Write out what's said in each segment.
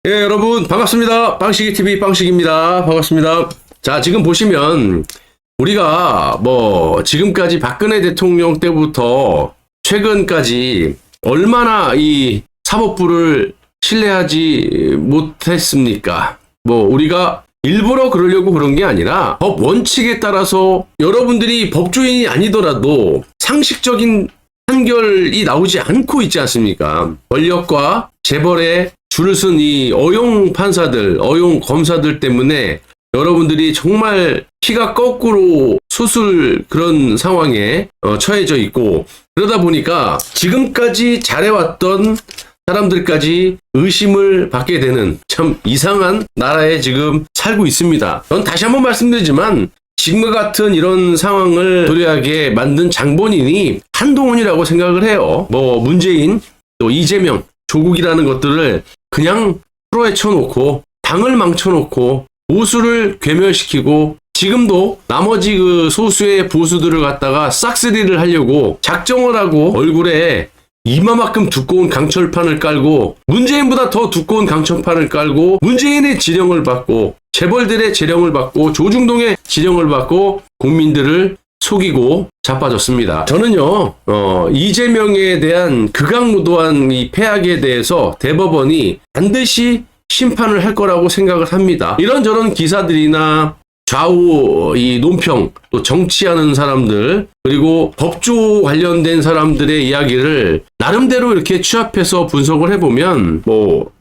예, 여러분 반갑습니다. 빵식이TV 빵식입니다. 반갑습니다. 자, 지금 보시면 우리가 지금까지 박근혜 대통령 때부터 최근까지 얼마나 이 사법부를 신뢰하지 못했습니까? 우리가 일부러 그러려고 그런 게 아니라 법 원칙에 따라서 여러분들이 법조인이 아니더라도 상식적인 판결이 나오지 않고 있지 않습니까? 권력과 재벌의 줄을 쓴 이 어용 판사들, 어용 검사들 때문에 여러분들이 정말 피가 거꾸로 솟을 그런 상황에 처해져 있고, 그러다 보니까 지금까지 잘해왔던 사람들까지 의심을 받게 되는 참 이상한 나라에 지금 살고 있습니다. 전 다시 한번 말씀드리지만 지금과 같은 이런 상황을 도래하게 만든 장본인이 한동훈이라고 생각을 해요. 문재인, 또 이재명, 조국이라는 것들을 그냥 프로에 쳐놓고 당을 망쳐놓고 보수를 괴멸시키고, 지금도 나머지 그 소수의 보수들을 갖다가 싹쓸이를 하려고 작정을 하고 얼굴에 이마만큼 두꺼운 강철판을 깔고, 문재인보다 더 두꺼운 강철판을 깔고 문재인의 지령을 받고 재벌들의 지령을 받고 조중동의 지령을 받고 국민들을 속이고 자빠졌습니다. 저는요, 이재명에 대한 극악무도한 이 패악에 대해서 대법원이 반드시 심판을 할 거라고 생각을 합니다. 이런저런 기사들이나 좌우 이 논평, 또 정치하는 사람들, 그리고 법조 관련된 사람들의 이야기를 나름대로 이렇게 취합해서 분석을 해보면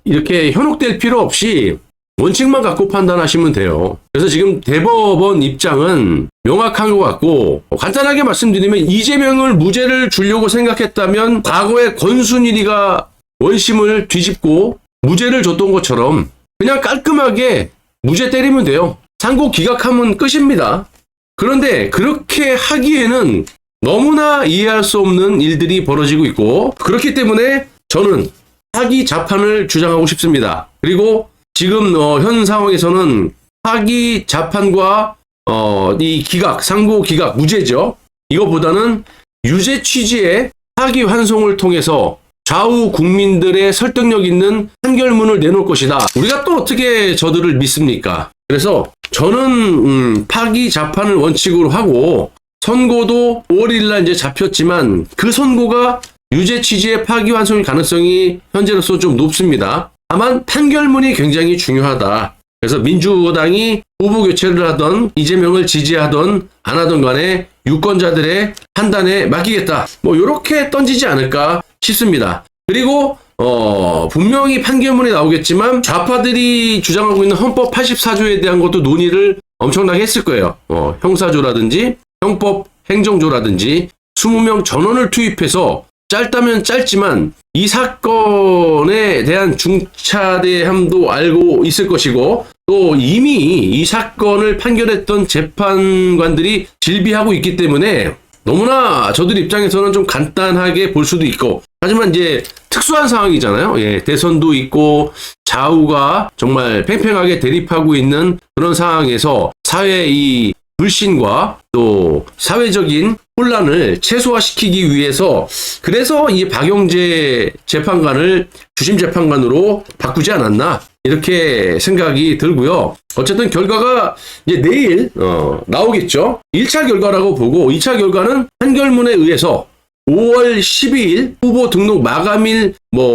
이렇게 현혹될 필요 없이 원칙만 갖고 판단하시면 돼요. 그래서 지금 대법원 입장은 명확한 것 같고, 간단하게 말씀드리면 이재명을 무죄를 주려고 생각했다면 과거에 권순일이가 원심을 뒤집고 무죄를 줬던 것처럼 그냥 깔끔하게 무죄 때리면 돼요. 상고 기각하면 끝입니다. 그런데 그렇게 하기에는 너무나 이해할 수 없는 일들이 벌어지고 있고, 그렇기 때문에 저는 파기 자판을 주장하고 싶습니다. 그리고 지금 현 상황에서는 파기 자판과 이 기각, 상고 기각, 무죄죠. 이거보다는 유죄 취지의 파기 환송을 통해서 좌우 국민들의 설득력 있는 판결문을 내놓을 것이다. 우리가 또 어떻게 저들을 믿습니까? 그래서 저는 파기 자판을 원칙으로 하고, 선고도 5월일날 이제 잡혔지만 그 선고가 유죄 취지의 파기 환송일 가능성이 현재로서 좀 높습니다. 다만 판결문이 굉장히 중요하다. 그래서 민주당이 후보 교체를 하던 이재명을 지지하던 안 하던 간에 유권자들의 판단에 맡기겠다. 이렇게 던지지 않을까 싶습니다. 그리고 분명히 판결문이 나오겠지만 좌파들이 주장하고 있는 헌법 84조에 대한 것도 논의를 엄청나게 했을 거예요. 형사조라든지 형법 행정조라든지 20명 전원을 투입해서 짧다면 짧지만 이 사건에 대한 중차대함도 알고 있을 것이고, 또 이미 이 사건을 판결했던 재판관들이 질비하고 있기 때문에 너무나 저들 입장에서는 좀 간단하게 볼 수도 있고, 하지만 이제 특수한 상황이잖아요. 예, 대선도 있고 좌우가 정말 팽팽하게 대립하고 있는 그런 상황에서 사회의 이 불신과 또 사회적인 혼란을 최소화시키기 위해서, 그래서 이 박영재 재판관을 주심 재판관으로 바꾸지 않았나, 이렇게 생각이 들고요. 어쨌든 결과가 이제 내일 나오겠죠. 1차 결과라고 보고, 2차 결과는 판결문에 의해서 5월 12일 후보 등록 마감일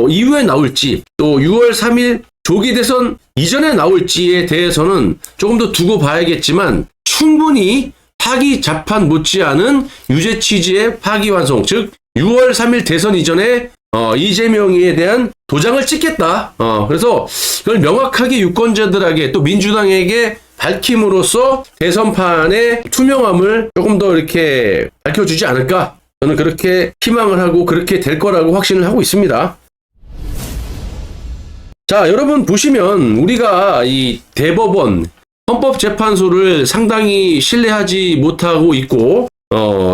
이후에 나올지, 또 6월 3일 조기 대선 이전에 나올지에 대해서는 조금 더 두고 봐야겠지만, 충분히 파기 자판 못지않은 유죄 취지의 파기 완성, 즉 6월 3일 대선 이전에 이재명에 대한 도장을 찍겠다. 그래서 그걸 명확하게 유권자들에게 또 민주당에게 밝힘으로써 대선판의 투명함을 조금 더 이렇게 밝혀주지 않을까, 저는 그렇게 희망을 하고 그렇게 될 거라고 확신을 하고 있습니다. 자, 여러분 보시면 우리가 이 대법원 헌법재판소를 상당히 신뢰하지 못하고 있고,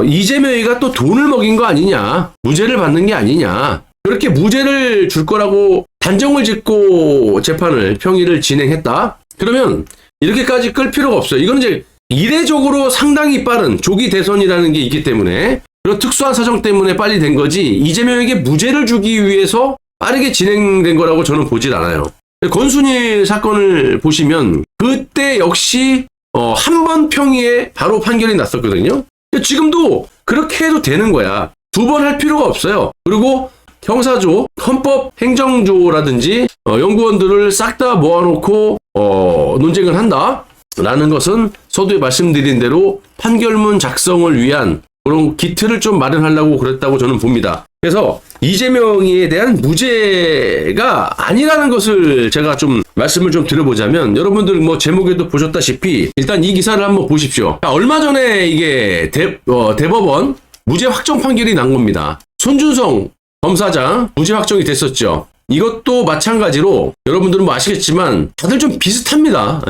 이재명이가 또 돈을 먹인 거 아니냐, 무죄를 받는 게 아니냐, 그렇게 무죄를 줄 거라고 단정을 짓고 재판을 평일을 진행했다. 그러면 이렇게까지 끌 필요가 없어요. 이건 이제 이례적으로 상당히 빠른 조기 대선이라는 게 있기 때문에, 그런 특수한 사정 때문에 빨리 된 거지, 이재명에게 무죄를 주기 위해서 빠르게 진행된 거라고 저는 보질 않아요. 권순일 사건을 보시면 그때 역시 한 번 평이에 바로 판결이 났었거든요. 지금도 그렇게 해도 되는 거야. 두 번 할 필요가 없어요. 그리고 형사조, 헌법행정조라든지 연구원들을 싹 다 모아놓고 논쟁을 한다라는 것은 서두에 말씀드린 대로 판결문 작성을 위한 그런 기틀을 좀 마련하려고 그랬다고 저는 봅니다. 그래서 이재명에 대한 무죄가 아니라는 것을 제가 좀 말씀을 좀 드려보자면, 여러분들 뭐 제목에도 보셨다시피 일단 이 기사를 한번 보십시오. 얼마 전에 이게 대법원 무죄 확정 판결이 난 겁니다. 손준성 검사장 무죄 확정이 됐었죠. 이것도 마찬가지로 여러분들은 뭐 아시겠지만 다들 좀 비슷합니다.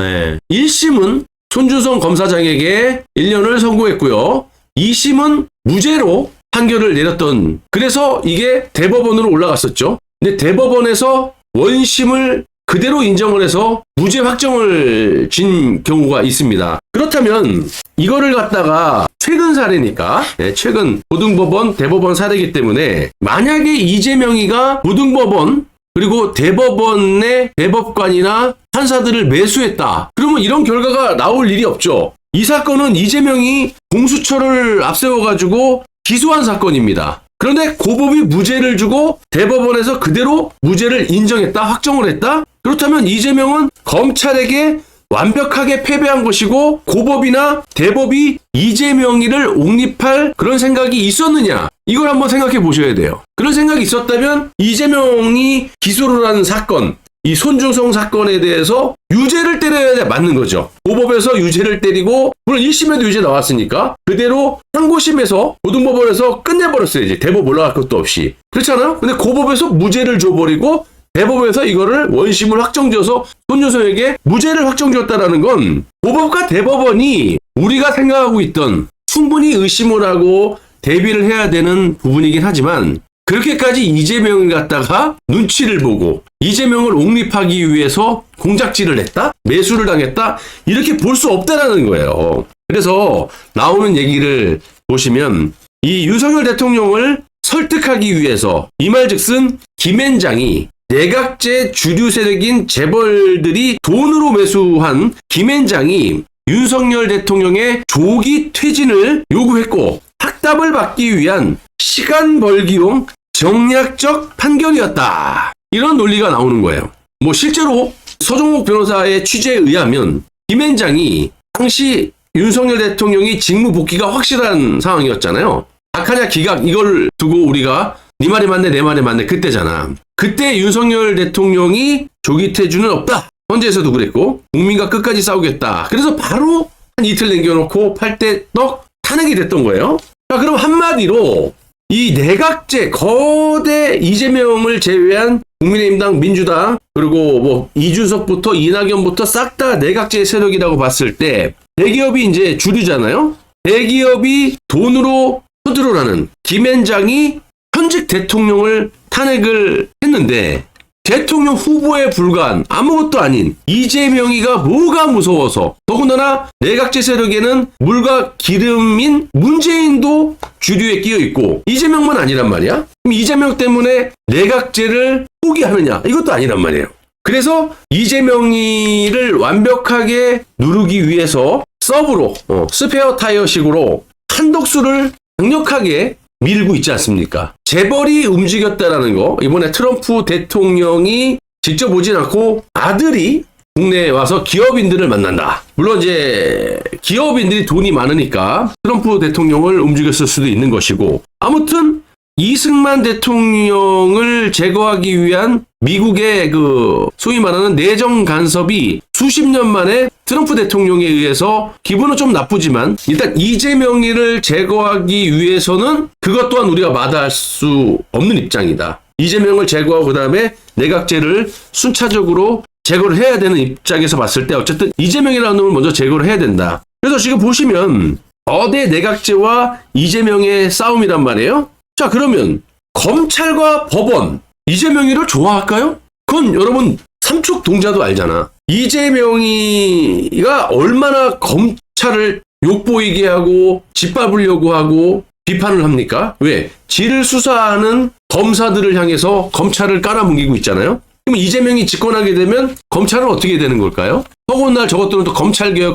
1심은 손준성 검사장에게 1년을 선고했고요. 2심은 무죄로 판결을 내렸던, 그래서 이게 대법원으로 올라갔었죠. 근데 대법원에서 원심을 그대로 인정을 해서 무죄 확정을 진 경우가 있습니다. 그렇다면 이거를 갖다가 최근 사례니까, 최근 고등법원, 대법원 사례이기 때문에 만약에 이재명이가 고등법원 그리고 대법원의 대법관이나 판사들을 매수했다, 그러면 이런 결과가 나올 일이 없죠. 이 사건은 이재명이 공수처를 앞세워가지고 기소한 사건입니다. 그런데 고법이 무죄를 주고 대법원에서 그대로 무죄를 인정했다, 확정을 했다? 그렇다면 이재명은 검찰에게 완벽하게 패배한 것이고 고법이나 대법이 이재명이를 옹립할 그런 생각이 있었느냐? 이걸 한번 생각해 보셔야 돼요. 그런 생각이 있었다면 이재명이 기소를 한 사건, 이 손준성 사건에 대해서 유죄를 때려야 맞는 거죠. 고법에서 유죄를 때리고, 물론 1심에도 유죄 나왔으니까 그대로 상고심에서 고등법원에서 끝내버렸어요. 이제 대법 올라갈 것도 없이. 그렇잖아요? 근데 고법에서 무죄를 줘버리고 대법에서 이거를 원심을 확정지어서 손준성에게 무죄를 확정지었다라는 건 고법과 대법원이 우리가 생각하고 있던, 충분히 의심을 하고 대비를 해야 되는 부분이긴 하지만, 그렇게까지 이재명을 갖다가 눈치를 보고 이재명을 옹립하기 위해서 공작질을 했다? 매수를 당했다? 이렇게 볼 수 없다라는 거예요. 그래서 나오는 얘기를 보시면 이 윤석열 대통령을 설득하기 위해서, 이 말즉슨 김앤장이 내각제 주류 세력인 재벌들이 돈으로 매수한 김앤장이 윤석열 대통령의 조기 퇴진을 요구했고 학답을 받기 위한 시간 벌기용 정략적 판결이었다, 이런 논리가 나오는 거예요. 뭐 실제로 서종욱 변호사의 취재에 의하면 김앤장이 당시 윤석열 대통령이 직무 복귀가 확실한 상황이었잖아요. 박하냐 기각, 이걸 두고 우리가 네 말이 맞네 내 말이 맞네 그때잖아. 그때 윤석열 대통령이 조기 퇴진은 없다, 헌재에서도 그랬고 국민과 끝까지 싸우겠다, 그래서 바로 한 이틀 남겨놓고 8대 떡 탄핵이 됐던 거예요. 자, 그럼 한마디로 이 내각제, 거대 이재명을 제외한 국민의힘당, 민주당, 그리고 뭐 이준석부터 이낙연부터 싹 다 내각제 세력이라고 봤을 때 대기업이 이제 주류잖아요. 대기업이 돈으로 컨트롤하는 김앤장이 현직 대통령을 탄핵을 했는데, 대통령 후보에 불과한 아무것도 아닌 이재명이가 뭐가 무서워서, 더군다나 내각제 세력에는 물과 기름인 문재인도 주류에 끼어 있고 이재명만 아니란 말이야. 그럼 이재명 때문에 내각제를 포기하느냐? 이것도 아니란 말이에요. 그래서 이재명이를 완벽하게 누르기 위해서 서브로, 스페어 타이어식으로 한덕수를 강력하게 밀고 있지 않습니까? 재벌이 움직였다라는 거, 이번에 트럼프 대통령이 직접 오진 않고 아들이 국내에 와서 기업인들을 만난다. 물론 이제 기업인들이 돈이 많으니까 트럼프 대통령을 움직였을 수도 있는 것이고, 아무튼 이승만 대통령을 제거하기 위한 미국의 그 소위 말하는 내정 간섭이 수십 년 만에 트럼프 대통령에 의해서, 기분은 좀 나쁘지만 일단 이재명이를 제거하기 위해서는 그것 또한 우리가 마다할 수 없는 입장이다. 이재명을 제거하고 그 다음에 내각제를 순차적으로 제거를 해야 되는 입장에서 봤을 때 어쨌든 이재명이라는 놈을 먼저 제거를 해야 된다. 그래서 지금 보시면 거대 내각제와 이재명의 싸움이란 말이에요. 자, 그러면 검찰과 법원, 이재명이를 좋아할까요? 그건 여러분 삼축 동자도 알잖아. 이재명이가 얼마나 검찰을 욕보이게 하고 짓밟으려고 하고 비판을 합니까? 왜? 지를 수사하는 검사들을 향해서 검찰을 깔아뭉개고 있잖아요. 그럼 이재명이 집권하게 되면 검찰은 어떻게 되는 걸까요? 허구날 저것들은 또 검찰개혁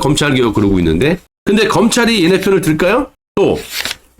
그러고 있는데, 근데 검찰이 얘네 편을 들까요? 또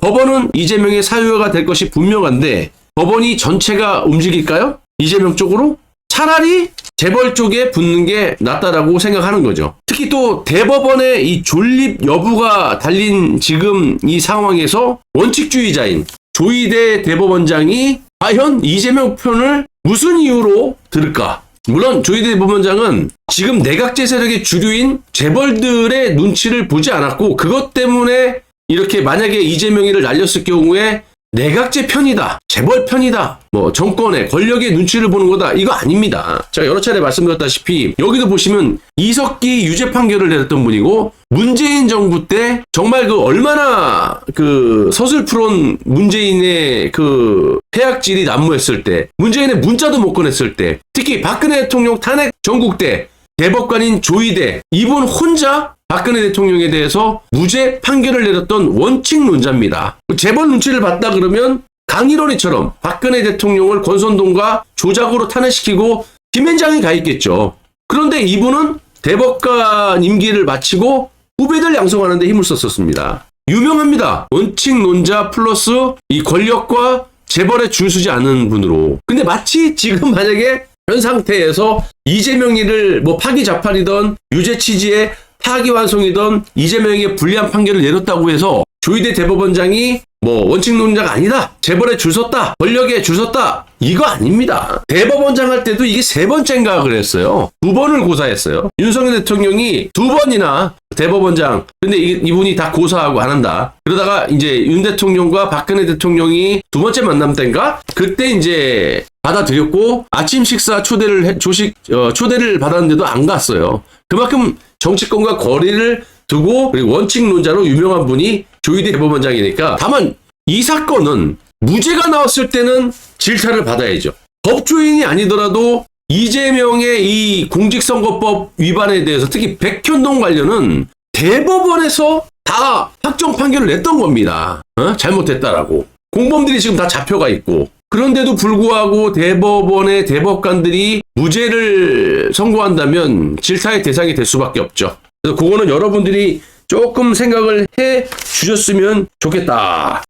법원은 이재명의 사유가 될 것이 분명한데 법원이 전체가 움직일까요? 이재명 쪽으로? 차라리 재벌 쪽에 붙는 게 낫다라고 생각하는 거죠. 특히 또 대법원의 이 존립 여부가 달린 지금 이 상황에서 원칙주의자인 조희대 대법원장이 과연 이재명 편을 무슨 이유로 들을까? 물론 조희대 대법원장은 지금 내각제 세력의 주류인 재벌들의 눈치를 보지 않았고, 그것 때문에 이렇게 만약에 이재명이를 날렸을 경우에 내각제 편이다, 재벌 편이다, 뭐 정권의 권력의 눈치를 보는 거다, 이거 아닙니다. 제가 여러 차례 말씀드렸다시피 여기도 보시면 이석기 유죄 판결을 내렸던 분이고, 문재인 정부 때 정말 그 얼마나 그 서슬프런 문재인의 그 해악질이 난무했을 때, 문재인의 문자도 못 꺼냈을 때, 특히 박근혜 대통령 탄핵 전국 때 대법관인 조희대, 이분 혼자 박근혜 대통령에 대해서 무죄 판결을 내렸던 원칙론자입니다. 재벌 눈치를 봤다 그러면 강일원이처럼 박근혜 대통령을 권선동과 조작으로 탄핵시키고 김앤장이 가 있겠죠. 그런데 이분은 대법관 임기를 마치고 후배들 양성하는 데 힘을 썼었습니다. 유명합니다. 원칙론자 플러스 이 권력과 재벌에 줄 서지 않는 분으로. 근데 마치 지금 만약에 현 상태에서 이재명이를 뭐 파기자팔이던 유죄 취지의 파기환송이던 이재명에게 불리한 판결을 내렸다고 해서 조희대 대법원장이 뭐 원칙론자가 아니다, 재벌에 줄 섰다, 권력에 줄 섰다, 이거 아닙니다. 대법원장 할 때도 이게 3번째인가 그랬어요. 2번을 고사했어요. 윤석열 대통령이 2번이나 대법원장, 근데 이분이 다 고사하고 안 한다. 그러다가 이제 윤 대통령과 박근혜 대통령이 2번째 만남 때인가? 그때 이제 받아들였고 아침 식사 초대를 받았는데도 안 갔어요. 그만큼 정치권과 거리를 두고 그리고 원칙론자로 유명한 분이 조희대 대법원장이니까. 다만 이 사건은 무죄가 나왔을 때는 질타를 받아야죠. 법조인이 아니더라도 이재명의 이 공직선거법 위반에 대해서 특히 백현동 관련은 대법원에서 다 확정 판결을 냈던 겁니다. 잘못했다라고. 공범들이 지금 다 잡혀가 있고. 그런데도 불구하고 대법원의 대법관들이 무죄를 선고한다면 질타의 대상이 될 수밖에 없죠. 그래서 그거는 여러분들이 조금 생각을 해 주셨으면 좋겠다.